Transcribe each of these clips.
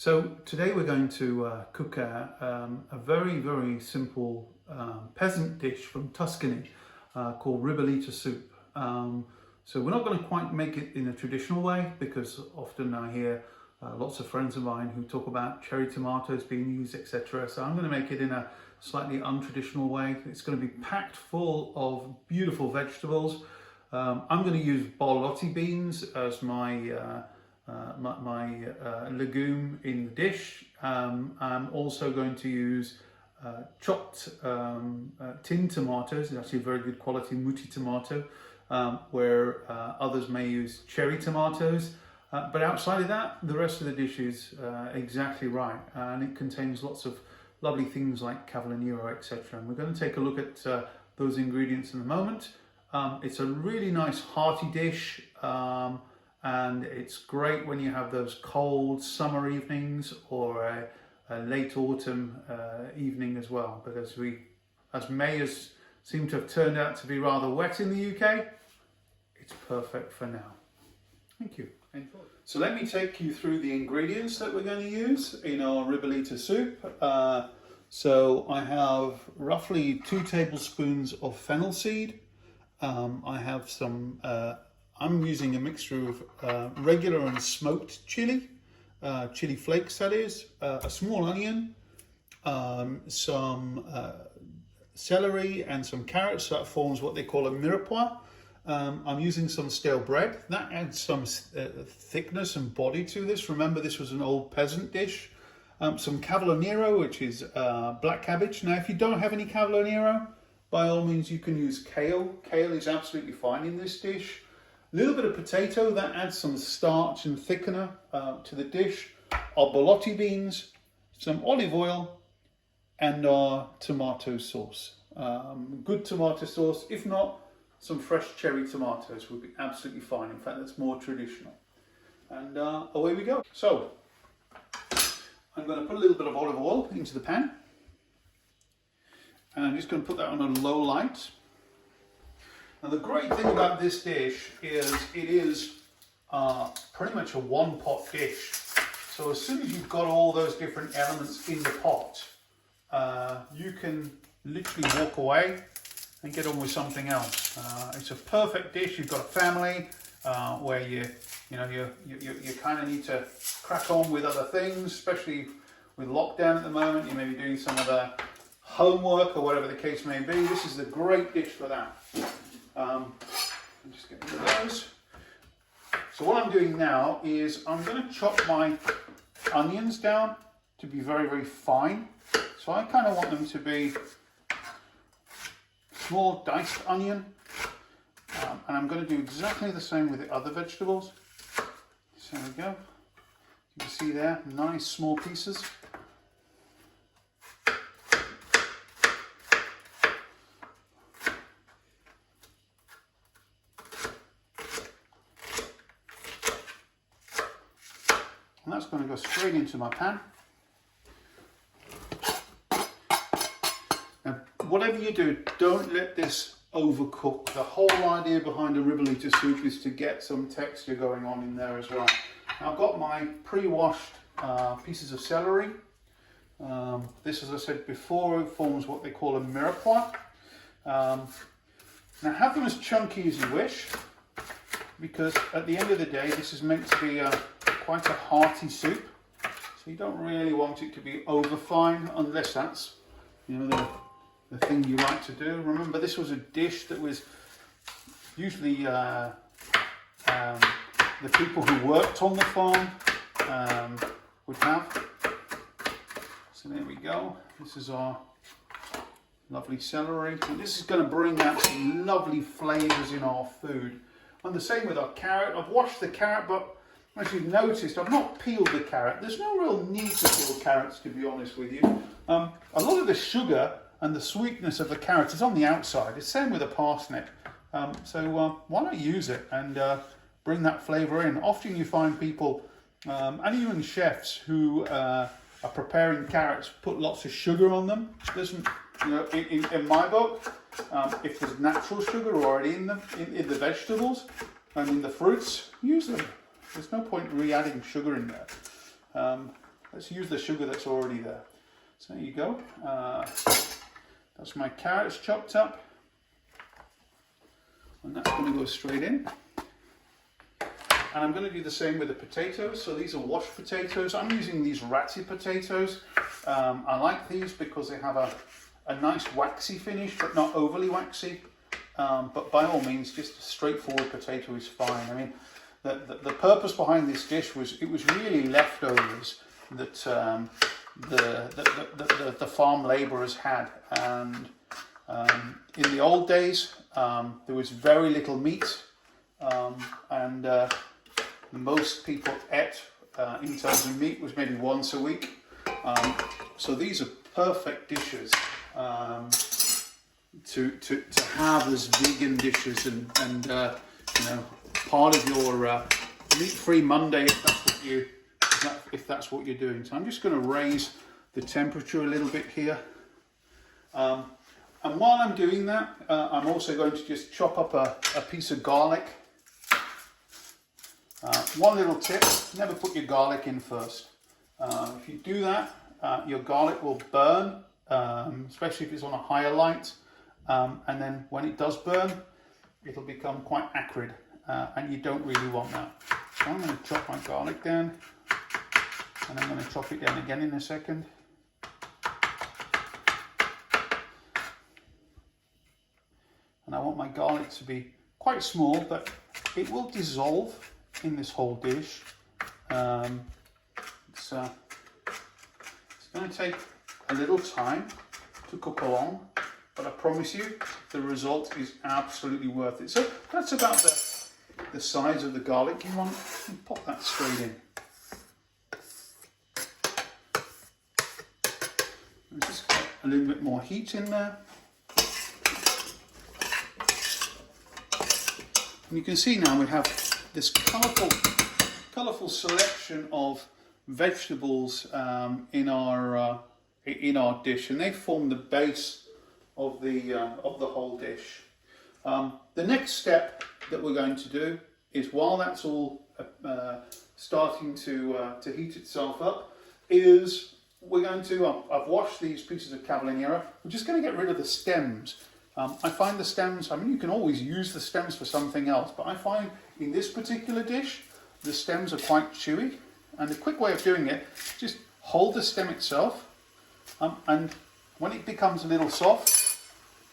So today we're going to cook a very, very simple peasant dish from Tuscany called Ribolita Soup. So we're not going to quite make it in a traditional way, because often I hear lots of friends of mine who talk about cherry tomatoes being used, etc. So I'm going to make it in a slightly untraditional way. It's going to be packed full of beautiful vegetables. I'm going to use borlotti beans as my legume in the dish. I'm also going to use chopped tin tomatoes. It's actually a very good quality muti tomato, where others may use cherry tomatoes. But outside of that, the rest of the dish is exactly right, and it contains lots of lovely things like cavallonero, etc. And we're going to take a look at those ingredients in a moment. It's a really nice hearty dish, and it's great when you have those cold summer evenings or a late autumn evening as well. But as May has seemed to have turned out to be rather wet in the UK, it's perfect for now. Thank you. Enjoy. So let me take you through the ingredients that we're going to use in our Ribolita soup. So I have roughly 2 tablespoons of fennel seed. I have some, I'm using a mixture of regular and smoked chili flakes that is, a small onion, some celery and some carrots. That forms what they call a Mirepoix. I'm using some stale bread. That adds some thickness and body to this. Remember, this was an old peasant dish. Some cavallonero, which is black cabbage. Now, if you don't have any cavallonero, by all means, you can use kale. Kale is absolutely fine in this dish. A little bit of potato, that adds some starch and thickener to the dish. Our borlotti beans, some olive oil, and our tomato sauce. Good tomato sauce. If not, some fresh cherry tomatoes would be absolutely fine. In fact, that's more traditional. And away we go. So, I'm going to put a little bit of olive oil into the pan. And I'm just going to put that on a low light. Now, the great thing about this dish is it is pretty much a one-pot dish. So as soon as you've got all those different elements in the pot, you can literally walk away and get on with something else. It's a perfect dish. You've got a family where you kind of need to crack on with other things, especially with lockdown at the moment. You may be doing some of the homework or whatever the case may be. This is a great dish for that. I'm just getting rid of those. So what I'm doing now is I'm going to chop my onions down to be very, very fine. So I kind of want them to be small diced onion, and I'm going to do exactly the same with the other vegetables. So there we go. You can see there, nice small pieces. And that's going to go straight into my pan. Now, whatever you do, don't let this overcook. The whole idea behind a Ribolita soup is to get some texture going on in there as well. Now, I've got my pre-washed pieces of celery. This, as I said before, forms what they call a Mirepoix. Now, have them as chunky as you wish, because at the end of the day, this is meant to be quite a hearty soup, so you don't really want it to be over fine, unless that's the thing you like to do. Remember, this was a dish that was usually the people who worked on the farm would have. So there we go. This is our lovely celery, and this is going to bring out some lovely flavours in our food. And the same with our carrot. I've washed the carrot, but as you've noticed, I've not peeled the carrot. There's no real need to peel carrots, to be honest with you. A lot of the sugar and the sweetness of the carrot is on the outside. It's the same with a parsnip. So why not use it and bring that flavour in? Often you find people, and even chefs, who are preparing carrots, put lots of sugar on them. Doesn't, in my book, if there's natural sugar already in them, in the vegetables and in the fruits, use them. There's no point re-adding sugar in there. let's use the sugar that's already there. So there you go. That's my carrots chopped up. And that's going to go straight in. And I'm going to do the same with the potatoes. So these are washed potatoes. I'm using these ratty potatoes. I like these because they have a nice waxy finish, but not overly waxy. But by all means, just a straightforward potato is fine. I mean, the purpose behind this dish was it was really leftovers that the farm labourers had. And in the old days, there was very little meat, and most people ate, in terms of meat, was maybe once a week. So these are perfect dishes to have as vegan dishes, and you know, part of your meat-free Monday, if that's what you're doing. So I'm just going to raise the temperature a little bit here. And while I'm doing that, I'm also going to just chop up a piece of garlic. One little tip, never put your garlic in first. If you do that, your garlic will burn, especially if it's on a higher light. And then when it does burn, it'll become quite acrid, and you don't really want that. So I'm going to chop my garlic down, and I'm going to chop it down again in a second. And I want my garlic to be quite small, but it will dissolve in this whole dish. It's going to take a little time to cook along, but I promise you the result is absolutely worth it. So that's about the size of the garlic you want. And pop that straight in. And just get a little bit more heat in there. And you can see now we have this colourful selection of vegetables in our dish, and they form the base of the whole dish. The next step that we're going to do is, while that's all starting to heat itself up, is we're going to, I've washed these pieces of cavalliniera. We're just going to get rid of the stems. I find the stems, I mean, you can always use the stems for something else, but I find in this particular dish, the stems are quite chewy. And the quick way of doing it, just hold the stem itself, and when it becomes a little soft,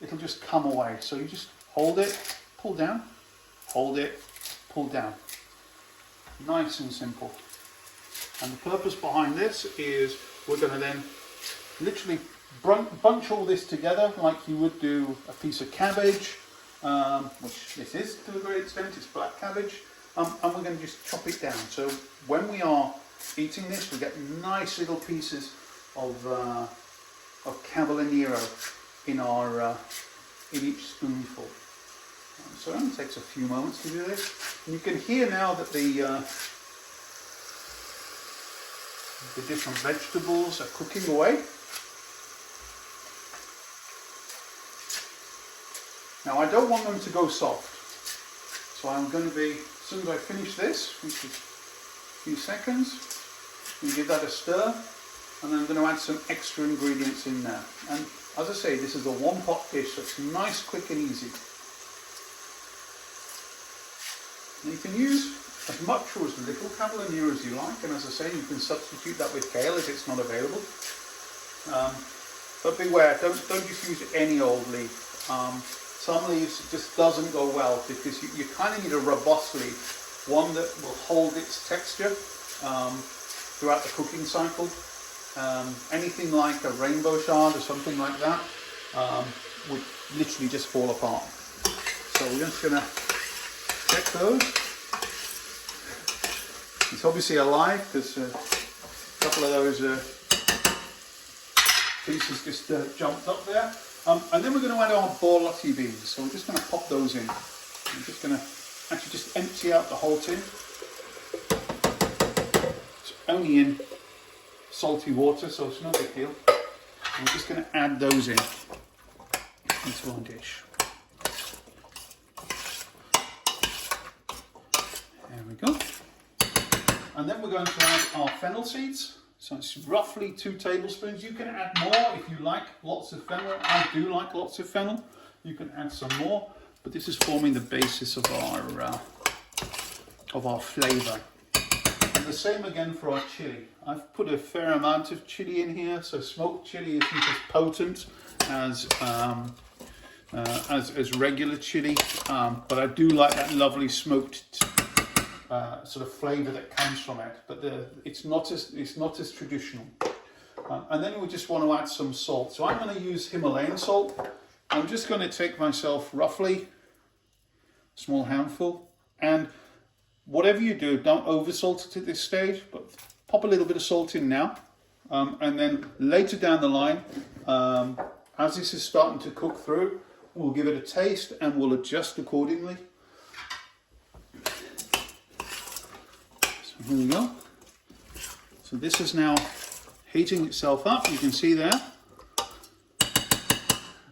it'll just come away. So you just hold it, pull down, hold it, pull down. Nice and simple. And the purpose behind this is we're going to then literally bunch all this together like you would do a piece of cabbage, which this is to a great extent, it's black cabbage, and we're going to just chop it down. So when we are eating this, we get nice little pieces of cavalliniera in each spoonful. So it only takes a few moments to do this. And you can hear now that the different vegetables are cooking away. Now I don't want them to go soft, so I'm going to be, as soon as I finish this, which is a few seconds, I'm going to give that a stir, and then I'm going to add some extra ingredients in there. And as I say, this is a one-pot dish, so it's nice, quick and easy. And you can use as much or as little cavalliniera as you like, and as I say, you can substitute that with kale if it's not available. But beware, don't just use any old leaf. Some leaves it just doesn't go well, because you kind of need a robust leaf, one that will hold its texture throughout the cooking cycle. Anything like a rainbow shard or something like that would literally just fall apart. So we're just going to check those. It's obviously alive because a couple of those pieces just jumped up there. And then we're going to add our borlotti beans. So we're just going to pop those in. I'm just going to actually just empty out the whole tin. It's only in salty water, so it's no big deal. And we're just going to add those in into our dish. There we go. And then we're going to add our fennel seeds. So it's roughly 2 tablespoons. You can add more if you like lots of fennel. I do like lots of fennel. You can add some more, but this is forming the basis of our flavour. And the same again for our chili. I've put a fair amount of chili in here, so smoked chili isn't as potent as regular chili, but I do like that lovely smoked sort of flavour that comes from it. But it's not as traditional. And then we just want to add some salt. So I'm going to use Himalayan salt. I'm just going to take myself roughly a small handful, and whatever you do, don't over salt it at this stage, but pop a little bit of salt in now, and then later down the line, as this is starting to cook through, we'll give it a taste and we'll adjust accordingly. So here we go. So this is now heating itself up, you can see there.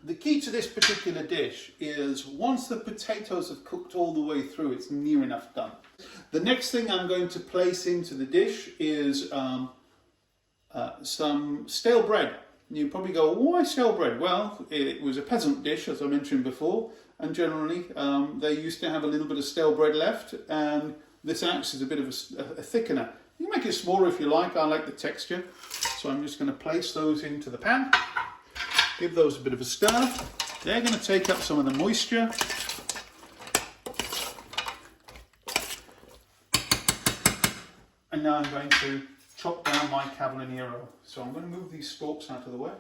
The key to this particular dish is once the potatoes have cooked all the way through, it's near enough done. The next thing I'm going to place into the dish is some stale bread. You probably go, why stale bread? Well, it was a peasant dish, as I mentioned before, and generally they used to have a little bit of stale bread left, and this acts as a bit of a thickener. You can make it smaller if you like. I like the texture, so I'm just going to place those into the pan. Give those a bit of a stir. They're going to take up some of the moisture. And now I'm going to chop down my cavallonero. So I'm going to move these stalks out of the way.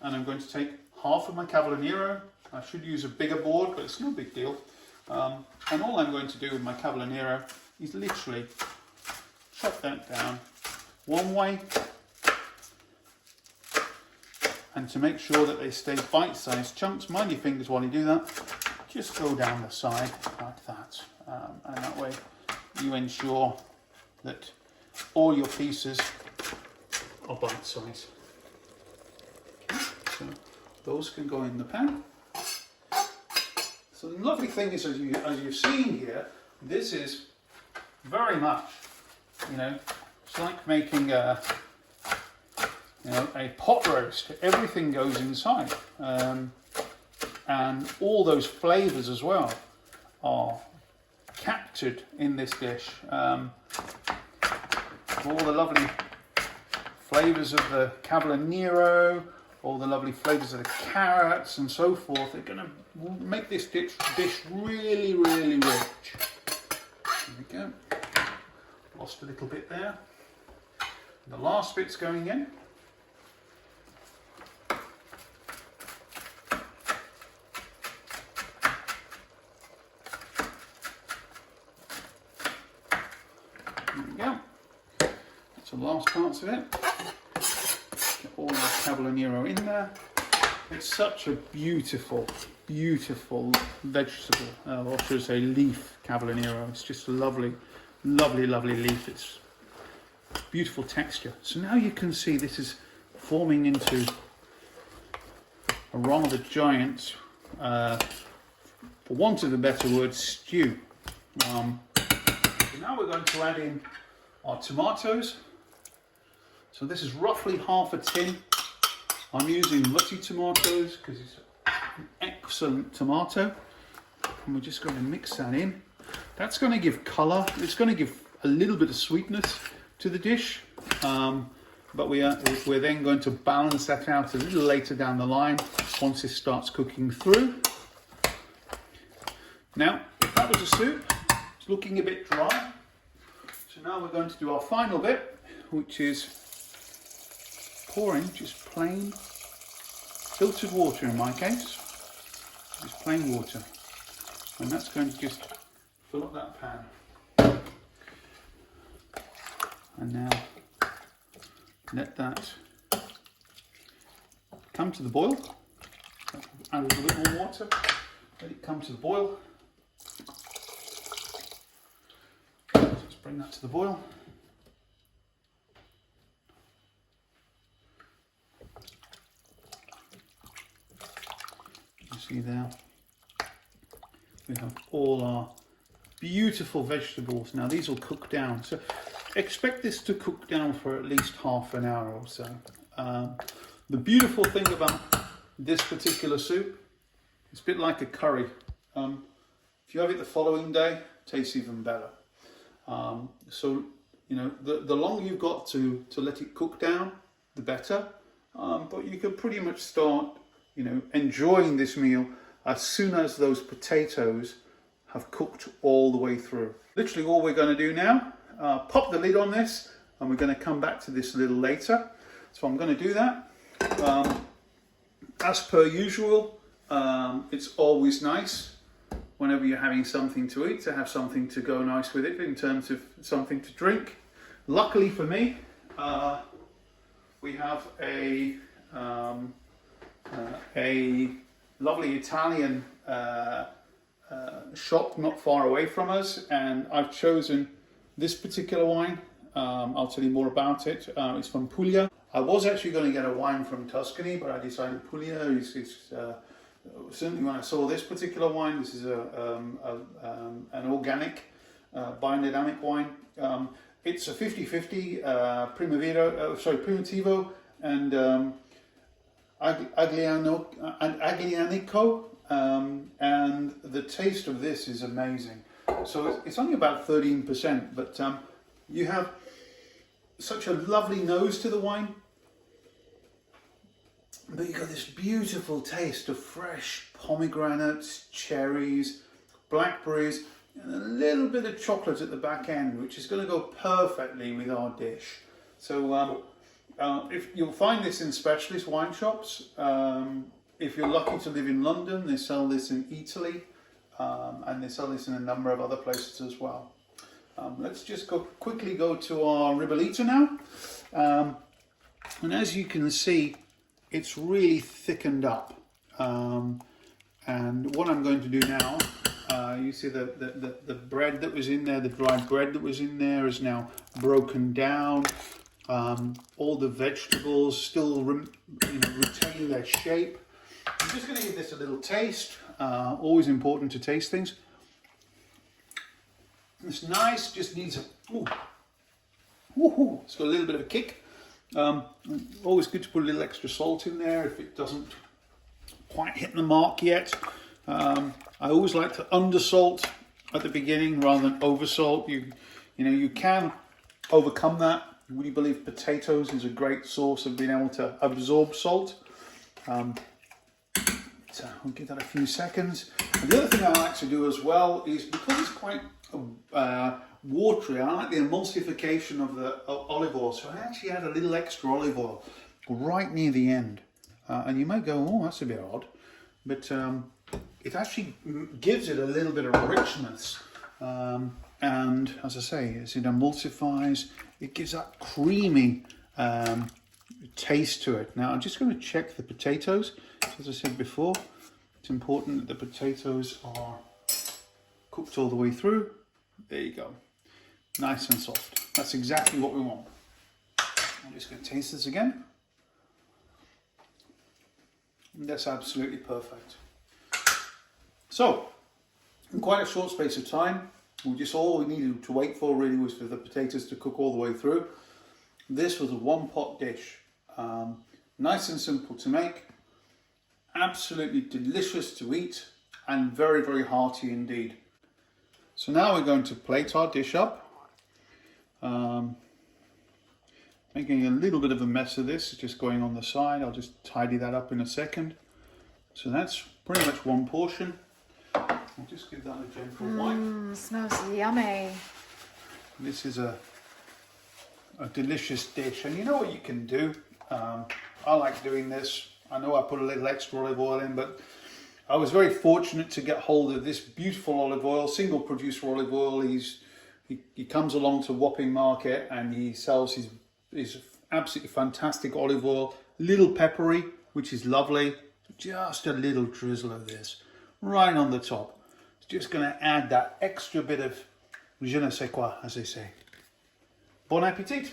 And I'm going to take half of my cavallonero. I should use a bigger board, but it's no big deal. And all I'm going to do with my cavallonero is literally chop that down one way. And to make sure that they stay bite-sized chunks, mind your fingers while you do that, just go down the side like that. And that way you ensure that all your pieces are bite-sized. Okay, so those can go in the pan. So the lovely thing is, as you've seen here, this is very much, it's like making a pot roast. Everything goes inside, and all those flavours as well are captured in this dish. All the lovely flavours of the cavallonero, all the lovely flavours of the carrots and so forth, are going to make this dish really, really rich. There we go. Lost a little bit there. The last bit's going in. The last parts of it. Get all the cavallonero in there. It's such a beautiful, beautiful vegetable, or should I say leaf cavallonero. It's just a lovely, lovely, lovely leaf. It's beautiful texture. So now you can see this is forming into a rather giant, for want of a better word, stew. So now we're going to add in our tomatoes. So this is roughly half a tin. I'm using Ribolita tomatoes because it's an excellent tomato. And we're just going to mix that in. That's going to give colour. It's going to give a little bit of sweetness to the dish. But we're then going to balance that out a little later down the line once this starts cooking through. Now, if that was a soup, it's looking a bit dry. So now we're going to do our final bit, which is pouring just plain filtered water in my case, just plain water, and that's going to just fill up that pan. And now let that come to the boil. Add a little bit more water, let it come to the boil. Let's bring that to the boil. See there, we have all our beautiful vegetables. Now these will cook down. So expect this to cook down for at least half an hour or so. The beautiful thing about this particular soup, it's a bit like a curry. If you have it the following day, it tastes even better. So, you know, the longer you've got to let it cook down, the better. But you can pretty much start, you know, enjoying this meal as soon as those potatoes have cooked all the way through. Literally all we're going to do now, pop the lid on this, and we're going to come back to this a little later. So I'm going to do that. As per usual, it's always nice whenever you're having something to eat to have something to go nice with it in terms of something to drink. Luckily for me, we have a lovely Italian shop not far away from us, and I've chosen this particular wine. I'll tell you more about it. It's from Puglia. I was actually going to get a wine from Tuscany, but I decided Puglia is certainly when I saw this particular wine. This is an organic biodynamic wine. It's a 50-50 Primitivo and Aglianico, and the taste of this is amazing. So it's only about 13%, but you have such a lovely nose to the wine, but you've got this beautiful taste of fresh pomegranates, cherries, blackberries, and a little bit of chocolate at the back end, which is going to go perfectly with our dish. So if you'll find this in specialist wine shops, if you're lucky to live in London, they sell this in Italy, and they sell this in a number of other places as well. Let's just quickly go to our Ribolita now. And as you can see, it's really thickened up. And what I'm going to do now, you see the bread that was in there, the dried bread that was in there is now broken down. All the vegetables still retain their shape. I'm just going to give this a little taste. Always important to taste things. It's nice, just needs a, it's got a little bit of a kick. Always good to put a little extra salt in there if it doesn't quite hit the mark yet. I always like to undersalt at the beginning rather than oversalt. You know, you can overcome that. I really believe potatoes is a great source of being able to absorb salt. So I'll give that a few seconds. And the other thing I like to do as well is, because it's quite watery, I like the emulsification of the olive oil. So I actually add a little extra olive oil right near the end. And you might go, oh, that's a bit odd. But it actually gives it a little bit of richness. And as I say, as it emulsifies, it gives that creamy taste to it. Now I'm just going to check the potatoes. As I said before, it's important that the potatoes are cooked all the way through. There you go. Nice and soft. That's exactly what we want. I'm just going to taste this again. And that's absolutely perfect. So, in quite a short space of time, all we needed to wait for really was for the potatoes to cook all the way through. This was a one-pot dish. Nice and simple to make. Absolutely delicious to eat, and very, very hearty indeed. So now we're going to plate our dish up. Making a little bit of a mess of this, just going on the side. I'll just tidy that up in a second. So that's pretty much one portion. I'll just give that a gentle wipe. Smells yummy. This is a delicious dish, and you know what you can do? I like doing this. I know I put a little extra olive oil in, but I was very fortunate to get hold of this beautiful olive oil, single producer olive oil. He comes along to Wapping Market and he sells his absolutely fantastic olive oil, little peppery, which is lovely. Just a little drizzle of this right on the top. It's just going to add that extra bit of je ne sais quoi, as they say. Bon appetit!